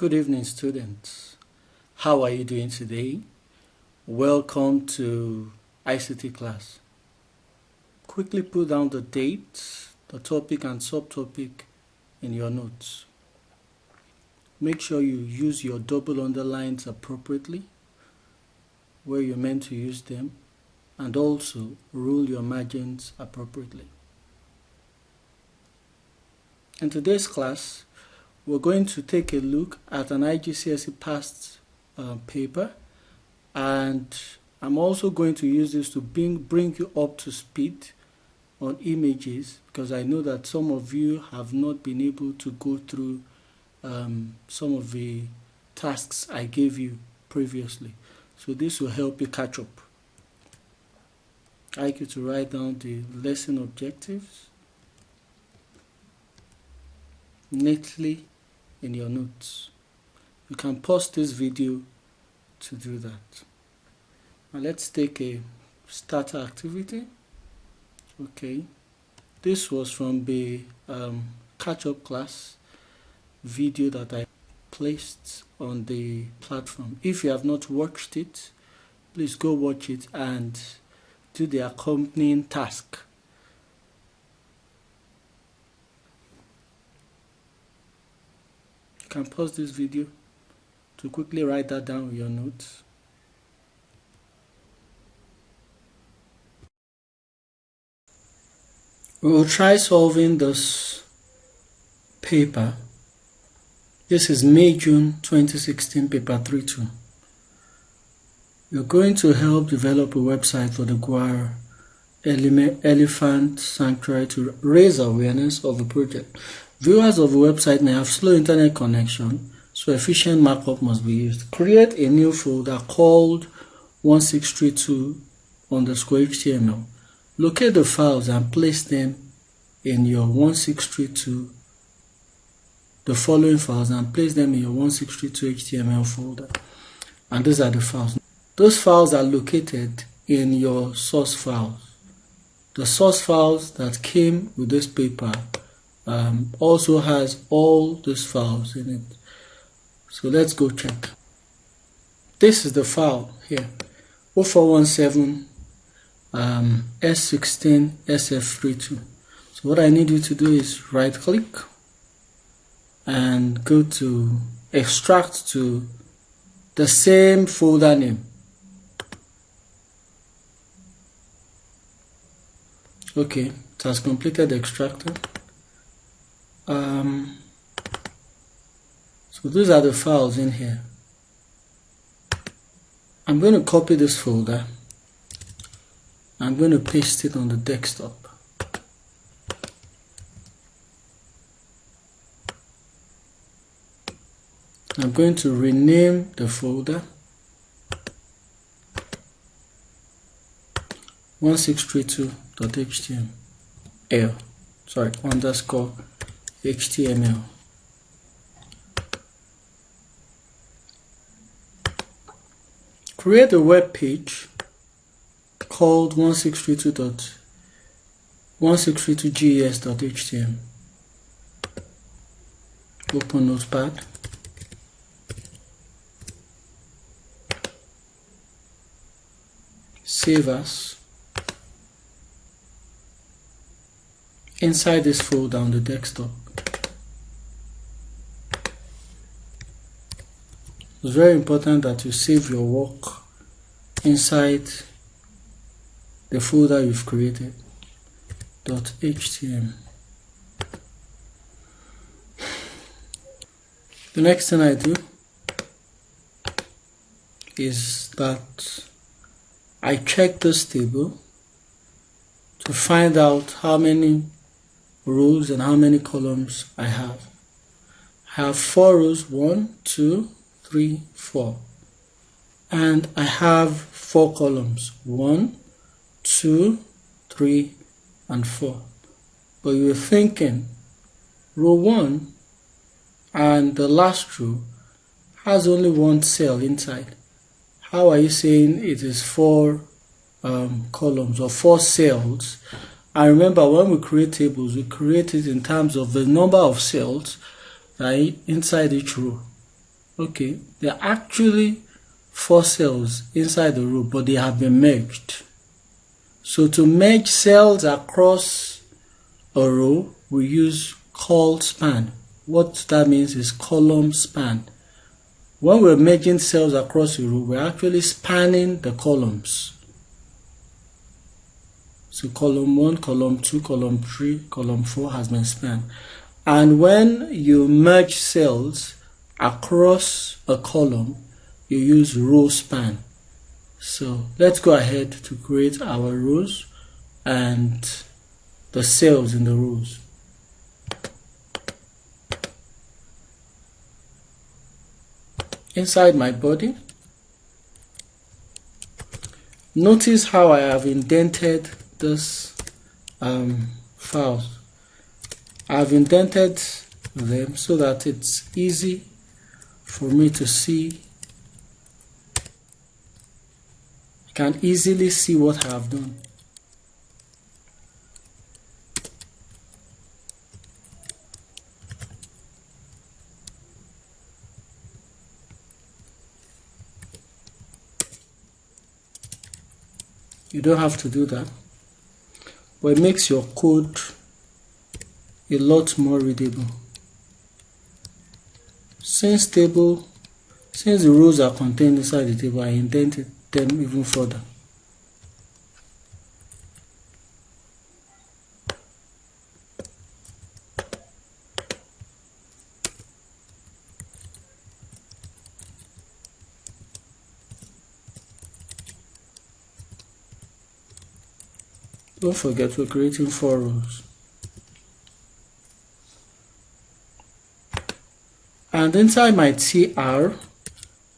Good evening, students. How are you doing today? Welcome to ICT class. Quickly put down the date, the topic and subtopic in your notes. Make sure you use your double underlines appropriately where you're meant to use them, and also rule your margins appropriately. In today's class, we're going to take a look at an IGCSE past paper, and I'm also going to use this to bring you up to speed on images, because I know that some of you have not been able to go through some of the tasks I gave you previously. So this will help you catch up. I'd like you to write down the lesson objectives neatly in your notes. You can pause this video to do that. Now let's take a starter activity. Okay, this was from the catch-up class video that I placed on the platform. If you have not watched it, please go watch it and do the accompanying task. You can pause this video to quickly write that down in your notes. We will try solving this paper. This is May-June 2016 paper 3-2. You're going to help develop a website for the Gwar Elephant Sanctuary to raise awareness of the project. Viewers of the website may have slow internet connection, so efficient markup must be used. Create a new folder called 1632_HTML. Locate the files and place them in your 1632, the following files, and place them in your 1632 HTML folder. And these are the files. Those files are located in your source files. The source files that came with this paper also has all these files in it. So let's go check. This is the file here, 0417 S16 SF32. So what I need you to do is right click and go to extract to the same folder name. Okay, it has completed the extractor. So these are the files in here. I'm going to copy this folder. I'm going to paste it on the desktop. I'm going to rename the folder 1632.html. Sorry, _HTML. Create a web page called 1632.ges.html. Open Notepad. Save as. Inside this folder on the desktop. It's very important that you save your work inside the folder you've created. .html. The next thing I do is that I check this table to find out how many rows and how many columns I have. I have 4 rows, 1, 2, 3, 4. And I have 4 columns, 1, 2, 3, and 4. But you're thinking, row 1 and the last row has only 1 cell inside. How are you saying it is 4 columns or 4 cells? And remember, when we create tables, we create it in terms of the number of cells inside each row. Okay, there are actually 4 cells inside the row, but they have been merged. So to merge cells across a row, we use col span. What that means is column span. When we're merging cells across a row, we're actually spanning the columns. So column 1, column 2, column 3, column 4 has been spanned. And when you merge cells across a column, you use row span. So let's go ahead to create our rows and the cells in the rows. Inside my body, notice how I have indented this files. I've indented them so that it's easy for me to see. I can easily see what I have done. You don't have to do that, but it makes your code a lot more readable. Since the rows are contained inside the table, I indented them even further. Don't forget we're creating 4 rows. And inside my TR,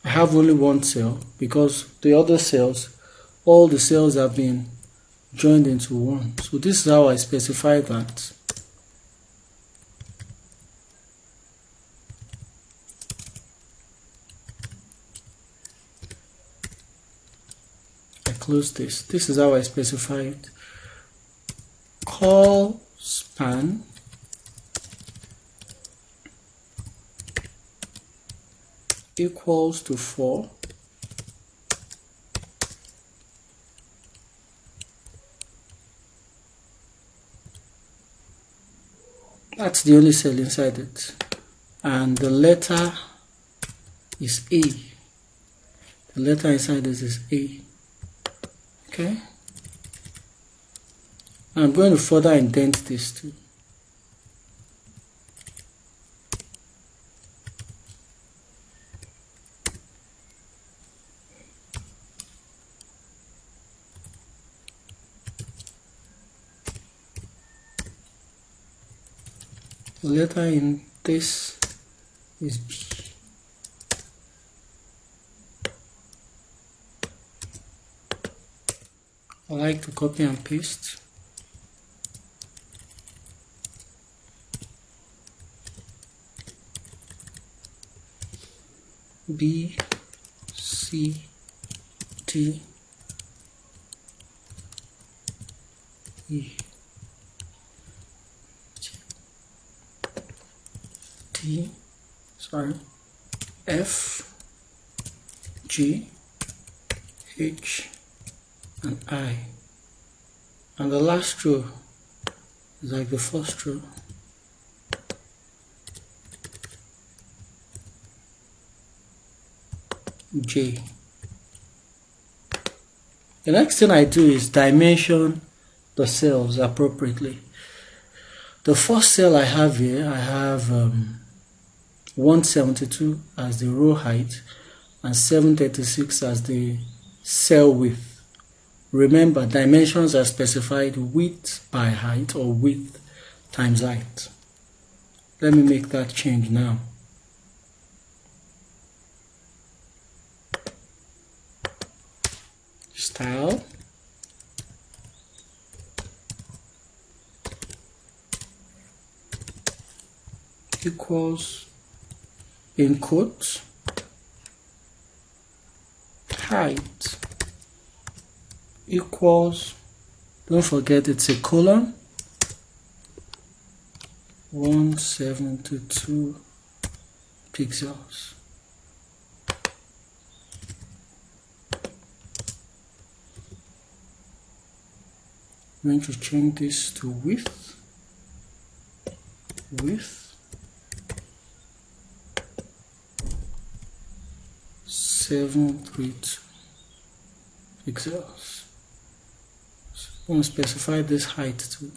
I have only 1 cell because the other cells, all the cells have been joined into one. So this is how I specify that. I close this. This is how I specify it. Call span equals to 4 that's the only cell inside it, and the letter is A. The letter inside this is A. Okay, I'm going to further indent this too. The letter in this is B. I like to copy and paste. B, C, D, E, D, F, G, H, and I. And the last row is like the first row. J. The next thing I do is dimension the cells appropriately. The first cell I have here, I have 172 as the row height and 736 as the cell width. Remember, dimensions are specified width by height or width times height. Let me make that change now. Style, equals, in quotes, height equals, don't forget it's a colon, 172 pixels. I'm going to change this to width 732 pixels. So I'm going to specify this height too.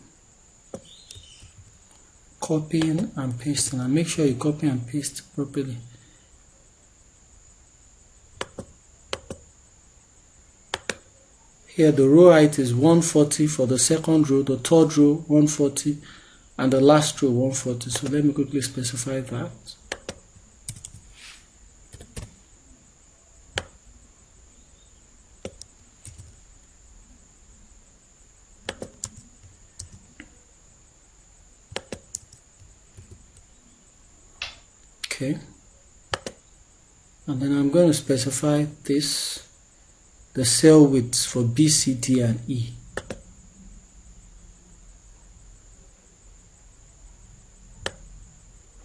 Copying and pasting, and make sure you copy and paste properly. Here the row height is 140 for the second row, the third row 140, and the last row 140. So let me quickly specify that. Okay, and then I'm going to specify this, the cell widths for B, C, D, and E.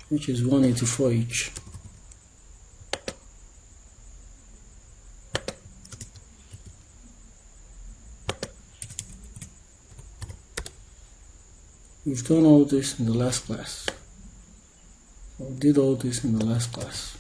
Which is 184 each. We've done all this in the last class. We did all this in the last class.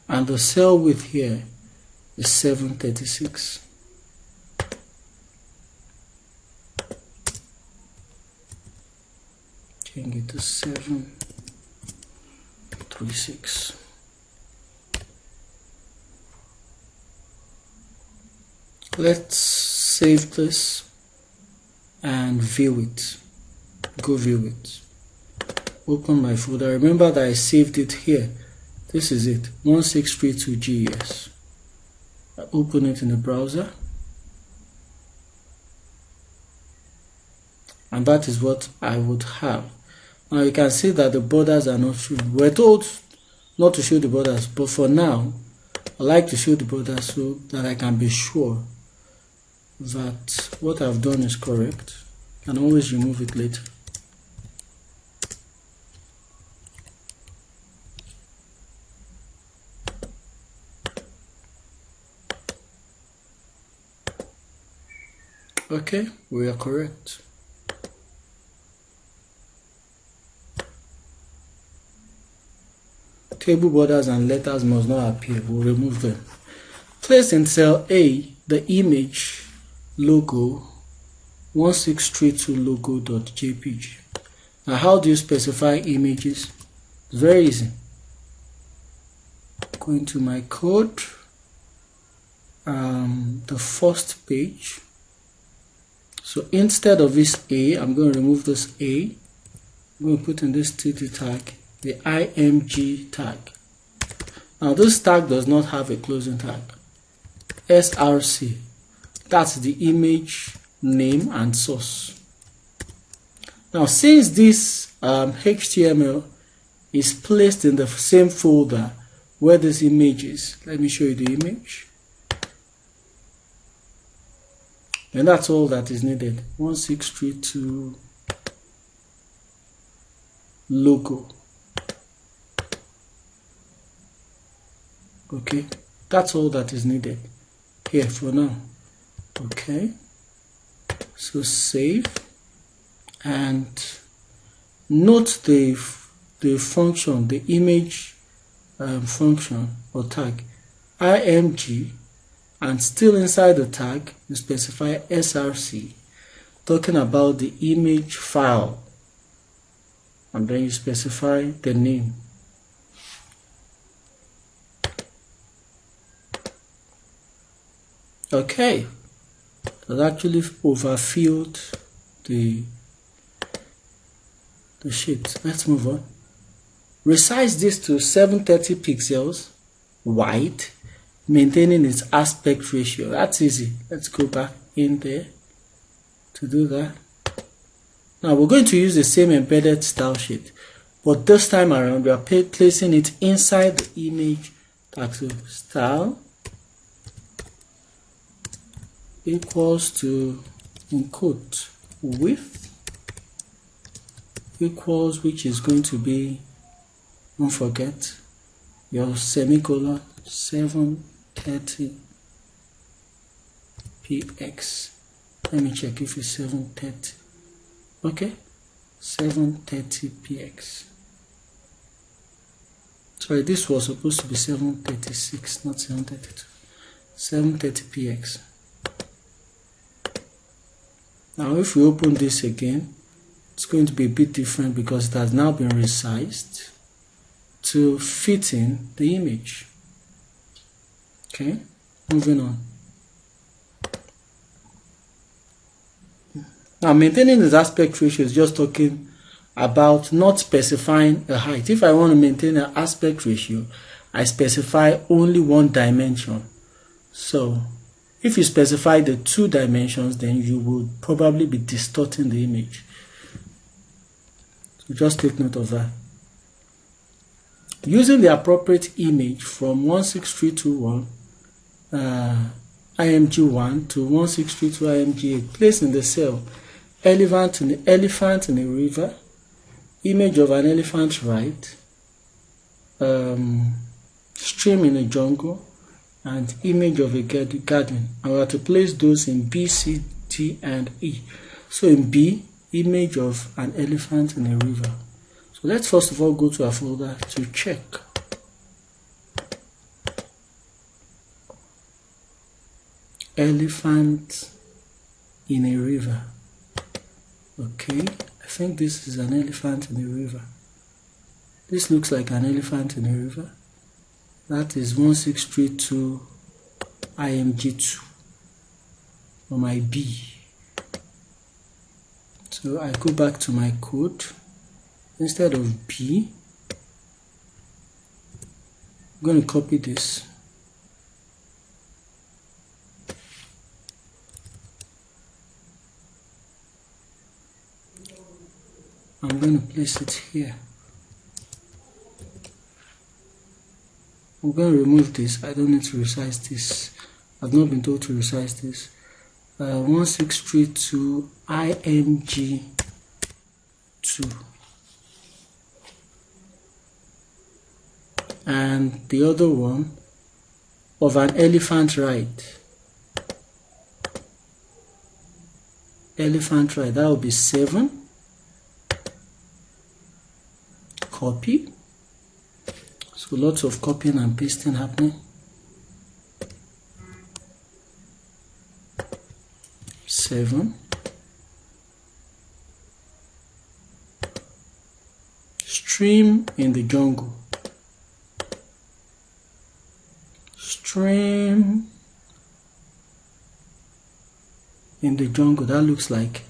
And the cell width here is 736. Change it to 736. Let's save this and view it. Go view it. Open my folder. Remember that I saved it here. This is it, 1632 GES. I open it in the browser, and that is what I would have. Now you can see that the borders are not shown. We're told not to show the borders, but for now I like to show the borders so that I can be sure that what I've done is correct. I can always remove it later. Okay, we are correct. Table borders and letters must not appear. We'll remove them. Place in cell A the image logo 1632 logo.jpg. Now, how do you specify images? It's very easy. Go into my code, the first page. So instead of this A, I'm going to remove this A. I'm going to put in this TT tag, the IMG tag. Now this tag does not have a closing tag. SRC, that's the image name and source. Now since this HTML is placed in the same folder where this image is, let me show you the image. And that's all that is needed. 1632 logo. Okay, that's all that is needed here for now. Okay, so save and note the function, the image function or tag img. And still inside the tag, you specify SRC, talking about the image file, and then you specify the name. Okay, that actually overfilled the sheet. Let's move on. Resize this to 730 pixels wide, maintaining its aspect ratio. That's easy. Let's go back in there to do that. Now we're going to use the same embedded style sheet, but this time around we are placing it inside the image tag. So style equals to, in quote, width equals, which is going to be, don't forget your semicolon, 730 px. Let me check if it's 730. Okay, 730 px. Sorry, this was supposed to be 736, not 732. 730 px. Now if we open this again, it's going to be a bit different because it has now been resized to fit in the image. Okay, moving on. Now maintaining this aspect ratio is just talking about not specifying a height. If I want to maintain an aspect ratio, I specify only one dimension. So if you specify the 2 dimensions, then you would probably be distorting the image. So just take note of that. Using the appropriate image from 16321 IMG1 to 1632 IMG8, place in the cell elephant in a river, image of an elephant ride, stream in a jungle, and image of a garden. I have to place those in B, C, D, and E. So in B, image of an elephant in a river. So let's first of all go to our folder to check. Elephant in a river. Okay, I think this is an elephant in a river. This looks like an elephant in a river. That is 1632 IMG2 for my B. So I go back to my code. Instead of B, I'm going to copy this. I'm going to place it here. I'm going to remove this. I don't need to resize this. I've not been told to resize this. 1632 IMG2. And the other one of an elephant ride. Elephant ride, that will be 7. Copy. So lots of copying and pasting happening. 7. Stream in the jungle. Stream in the jungle. That looks like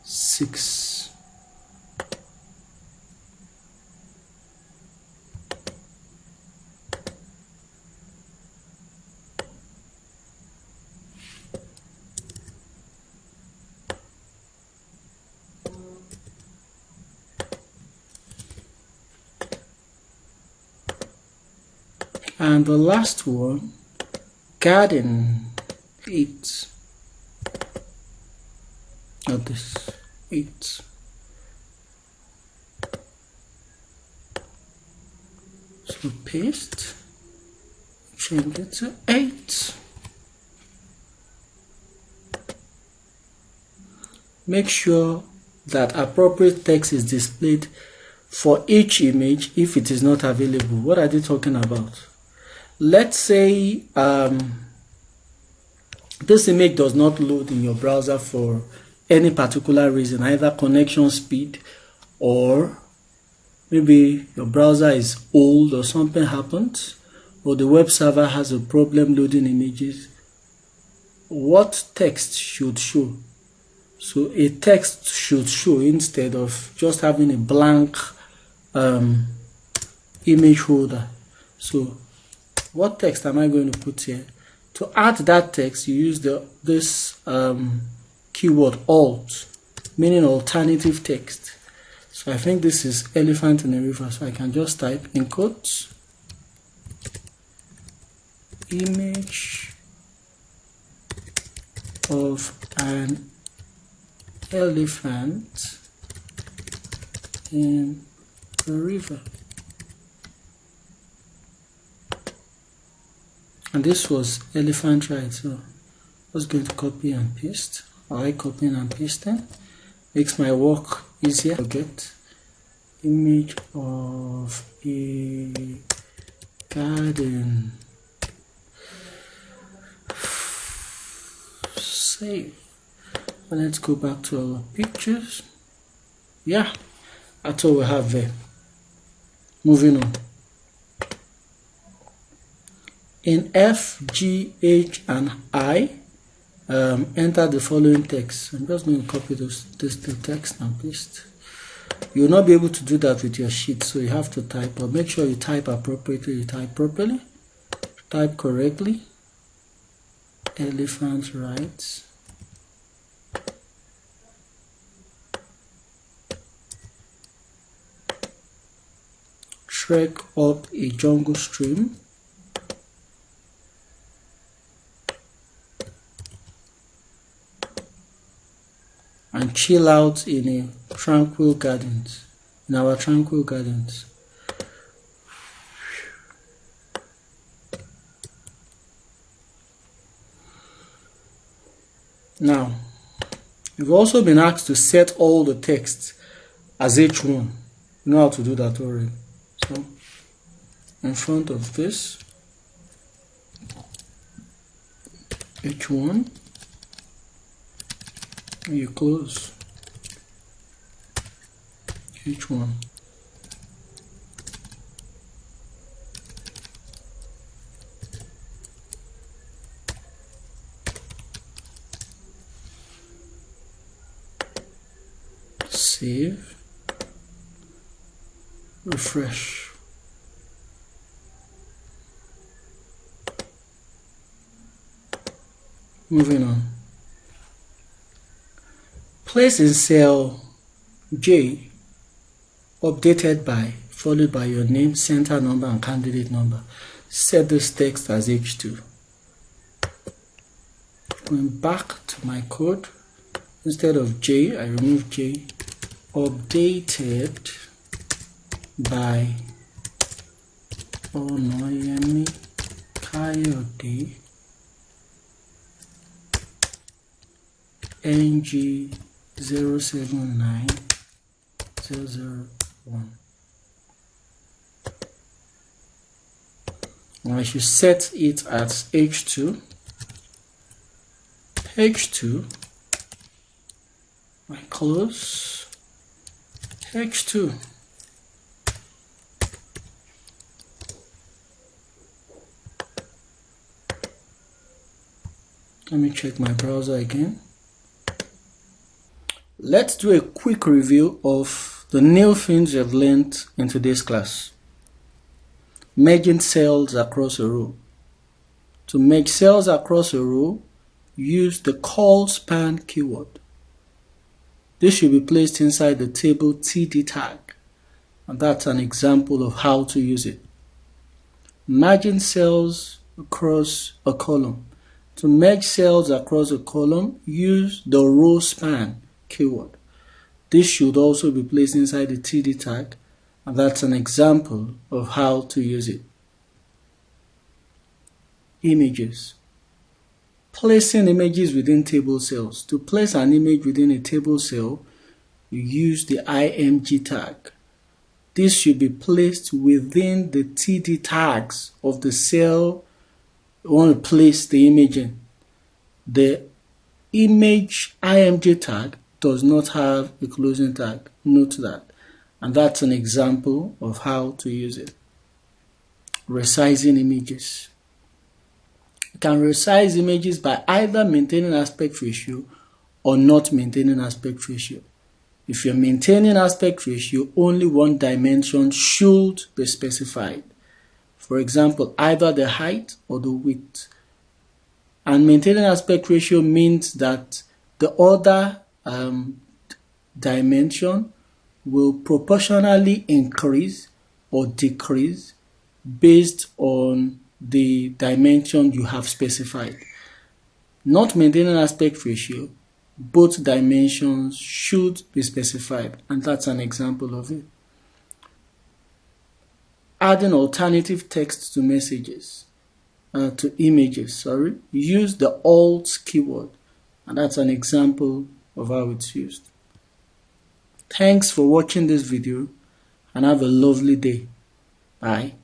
6. And the last one, garden, 8. Not this, 8. So paste, change it to 8. Make sure that appropriate text is displayed for each image if it is not available. What are they talking about? Let's say this image does not load in your browser for any particular reason, either connection speed or maybe your browser is old or something happened, or the web server has a problem loading images. What text should show? So a text should show instead of just having a blank image holder. So what text am I going to put here? To add that text, you use this keyword alt, meaning alternative text. So I think this is elephant in a river, so I can just type in quotes image of an elephant in a river. And this was elephant, right? So I was going to copy and paste. I like copying and pasting. Makes my work easier to get. Image of a garden. Save. And let's go back to our pictures. Yeah, that's all we have there. Moving on. In F, G, H, and I, enter the following text. I'm just going to copy this text and paste. You'll not be able to do that with your sheet, so you have to type. But make sure you type appropriately. You type properly. Type correctly. Elephant rights. Trek up a jungle stream. And chill out in our tranquil gardens. Now, you've also been asked to set all the text as H1. You know how to do that already. So, in front of this, H1. You close H1. Save. Refresh. Moving on. Place in cell J, updated by, followed by your name, center number, and candidate number. Set this text as H2. Going back to my code, instead of J, I remove J. Updated by Onoyemi Kayode NG 079001. Now I should set it as H2. H2. I close H2. Let me check my browser again. Let's do a quick review of the new things you've learned in today's class. Merging cells across a row. To merge cells across a row, use the call span keyword. This should be placed inside the table TD tag, and that's an example of how to use it. Merging cells across a column. To merge cells across a column, use the row span keyword. This should also be placed inside the TD tag, and that's an example of how to use it. Images. Placing images within table cells. To place an image within a table cell, you use the IMG tag. This should be placed within the TD tags of the cell you want to place the image in. The image IMG tag does not have a closing tag. Note that. And that's an example of how to use it. Resizing images. You can resize images by either maintaining aspect ratio or not maintaining aspect ratio. If you're maintaining aspect ratio, only one dimension should be specified. For example, either the height or the width. And maintaining aspect ratio means that the other dimension will proportionally increase or decrease based on the dimension you have specified. Not maintaining aspect ratio, both dimensions should be specified, and that's an example of it. Adding alternative text to messages, to images, use the alt keyword, and that's an example of how it's used. Thanks for watching this video and have a lovely day. Bye.